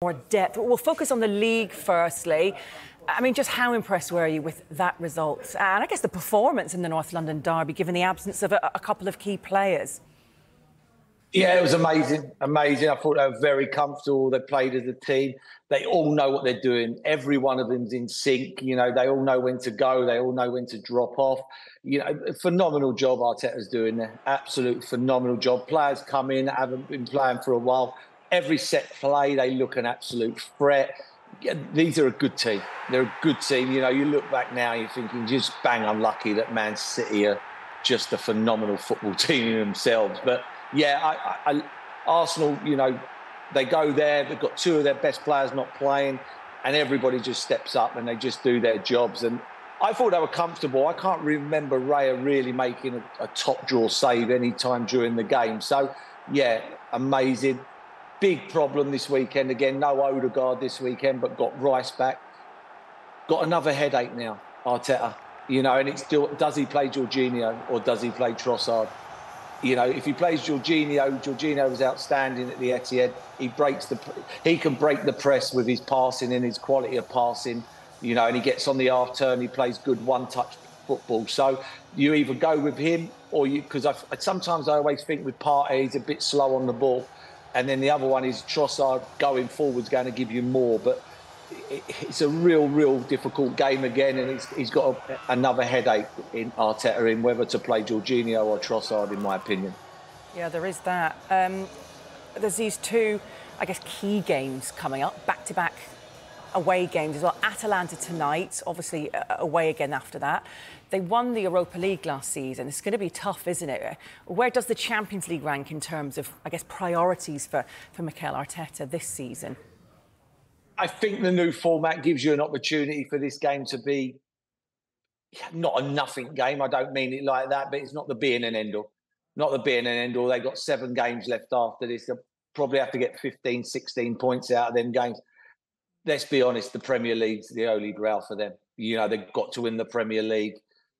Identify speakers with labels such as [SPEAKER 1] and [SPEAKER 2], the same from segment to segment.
[SPEAKER 1] More depth. We'll focus on the league firstly. I mean, just how impressed were you with that result? And I guess the performance in the North London derby, given the absence of a couple of key players.
[SPEAKER 2] Yeah, it was amazing. Amazing. I thought they were very comfortable. They played as a team. They all know what they're doing. Every one of them's in sync. You know, they all know when to go. They all know when to drop off. You know, phenomenal job Arteta's doing there. Absolute phenomenal job. Players come in, haven't been playing for a while. Every set play, they look an absolute threat. Yeah, these are a good team. They're a good team. You know, you look back now, you're thinking just bang unlucky that Man City are just a phenomenal football team in themselves. But yeah, Arsenal, you know, they go there. They've got two of their best players not playing, and everybody just steps up and they just do their jobs. And I thought they were comfortable. I can't remember Raya really making a top draw save any time during the game. So yeah, amazing. Big problem this weekend again. No Odegaard this weekend, but got Rice back. Got another headache now, Arteta. You know, and it's still, does he play Jorginho or does he play Trossard? You know, if he plays Jorginho was outstanding at the Etihad. He can break the press with his passing and his quality of passing. You know, and he gets on the half turn. He plays good one-touch football. So you either go with him or you, because sometimes I always think with Partey, he's a bit slow on the ball. And then the other one is Trossard going forward's going to give you more. But it's a real difficult game again. And he's got another headache in Arteta in whether to play Jorginho or Trossard, in my opinion. Yeah,
[SPEAKER 1] there is that. There's these two, I guess, key games coming up, back-to-back away games as well. Atalanta tonight, obviously away again after that. They won the Europa League last season. It's going to be tough, isn't it? Where does the Champions League rank in terms of, I guess, priorities for Mikel Arteta this season?
[SPEAKER 2] I think the new format gives you an opportunity for this game to be not a nothing game. I don't mean it like that, but it's not the being and end all. Not the being and end all. They've got 7 games left after this. They'll probably have to get 15, 16 points out of them games. Let's be honest, the Premier League's the holy grail for them. You know, they've got to win the Premier League,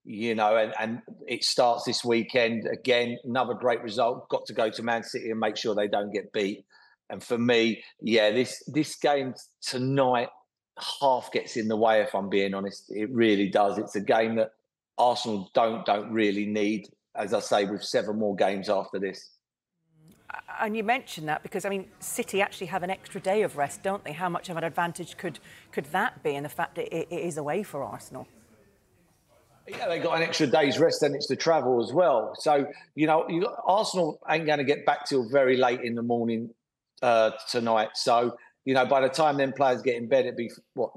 [SPEAKER 2] you know, and it starts this weekend. Again, another great result. Got to go to Man City and make sure they don't get beat. And for me, yeah, this game tonight half gets in the way, if I'm being honest. It really does. It's a game that Arsenal don't really need, as I say, with 7 more games after this.
[SPEAKER 1] And you mentioned that because, I mean, City actually have an extra day of rest, don't they? How much of an advantage could that be in the fact that it is away for Arsenal?
[SPEAKER 2] Yeah, they got an extra day's rest, and it's the travel as well. So, you know, Arsenal ain't going to get back till very late in the morning tonight. So, you know, by the time them players get in bed, it'd be,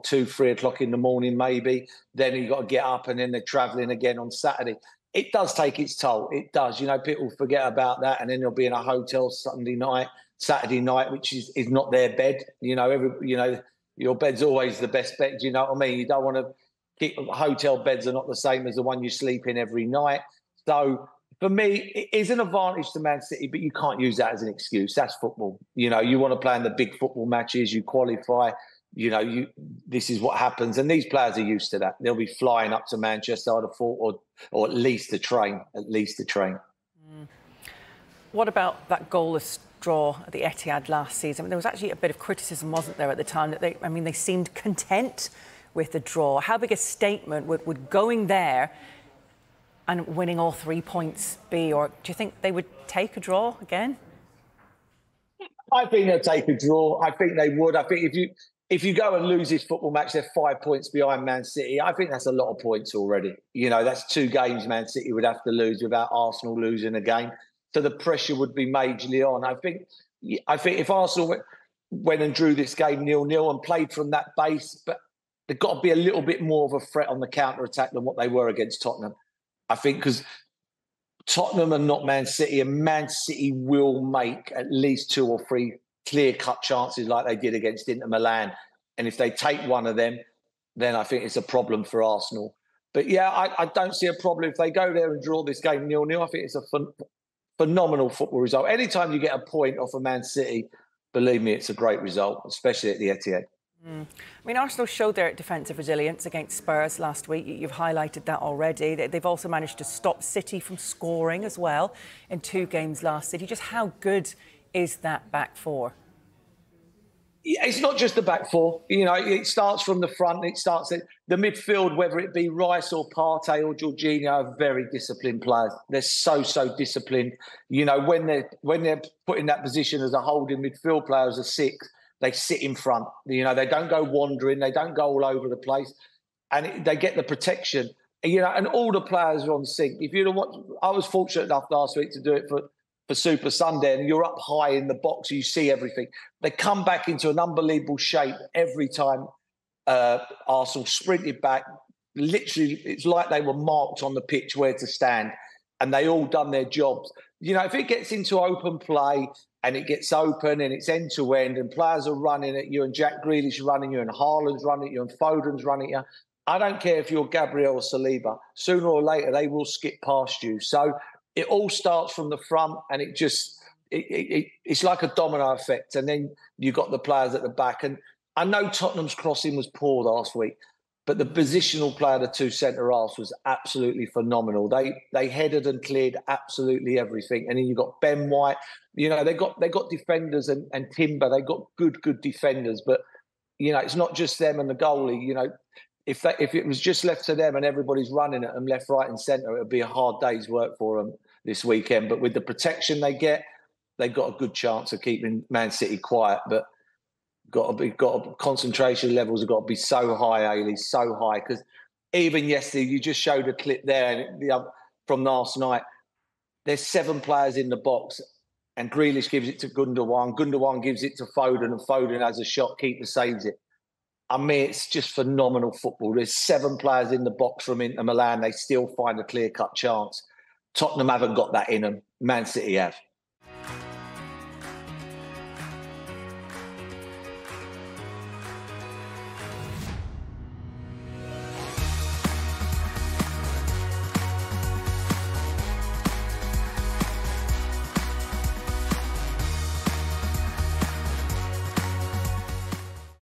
[SPEAKER 2] 2, 3 o'clock in the morning maybe. Then you've got to get up and then they're travelling again on Saturday. It does take its toll. It does. You know, people forget about that, and then they'll be in a hotel Saturday night, which is not their bed. You know, your bed's always the best bed. You know what I mean? You don't want to keep hotel beds are not the same as the one you sleep in every night. So for me, it is an advantage to Man City, but you can't use that as an excuse. That's football. You know, you want to play in the big football matches. You qualify. You know, this is what happens. And these players are used to that. They'll be flying up to Manchester, I'd have thought, or at least to train.
[SPEAKER 1] What about that goalless draw at the Etihad last season? I mean, there was actually a bit of criticism, wasn't there, at the time, that they seemed content with the draw. How big a statement would going there and winning all 3 points be? Or do you think they would take a draw again?
[SPEAKER 2] I think they'll take a draw. I think they would. I think if you go and lose this football match, they're 5 points behind Man City. I think that's a lot of points already. You know, that's 2 games Man City would have to lose without Arsenal losing a game. So the pressure would be majorly on. I think if Arsenal went and drew this game 0-0 and played from that base, but they've got to be a little bit more of a threat on the counter-attack than what they were against Tottenham. I think because Tottenham are not Man City, and Man City will make at least 2 or 3 clear-cut chances like they did against Inter Milan. And if they take one of them, then I think it's a problem for Arsenal. But yeah, I don't see a problem if they go there and draw this game 0-0. I think it's a phenomenal football result. Anytime you get a point off of Man City, believe me, it's a great result, especially at the Etihad.
[SPEAKER 1] I mean, Arsenal showed their defensive resilience against Spurs last week. You've highlighted that already. They've also managed to stop City from scoring as well in 2 games last season. Just how good is that back four?
[SPEAKER 2] It's not just the back four. You know, it starts from the front. It starts at the midfield, whether it be Rice or Partey or Jorginho, are very disciplined players. They're so disciplined. You know, when they're put in that position as a holding midfield player, as a six, they sit in front. You know, they don't go wandering. They don't go all over the place, and they get the protection. You know, and all the players are on sync. If you know I was fortunate enough last week to do it for Super Sunday, and you're up high in the box, you see everything. They come back into an unbelievable shape every time Arsenal sprinted back. Literally, it's like they were marked on the pitch where to stand, and they all done their jobs. You know, if it gets into open play and it gets open and it's end to end and players are running at you and Jack Grealish running you and Haaland's running at you and Foden's running at you, I don't care if you're Gabriel or Saliba. Sooner or later, they will skip past you. So it all starts from the front, and it's like a domino effect. And then you got the players at the back. And I know Tottenham's crossing was poor last week, but the positional player, the two centre halves, was absolutely phenomenal. They headed and cleared absolutely everything. And then you got Ben White. You know, they got defenders and Timber. They got good defenders. But you know, it's not just them and the goalie. You know, if it was just left to them and everybody's running at them left, right, and centre, it would be a hard day's work for them this weekend. But with the protection they get, they've got a good chance of keeping Man City quiet. But concentration levels have got to be so high, Ailey, so high. Because even yesterday, you just showed a clip there from last night. There's 7 players in the box, and Grealish gives it to Gundogan. Gundogan gives it to Foden, and Foden has a shot. Keeper saves it. I mean, it's just phenomenal football. There's 7 players in the box from Inter Milan. They still find a clear-cut chance. Tottenham haven't got that in them. Man City have.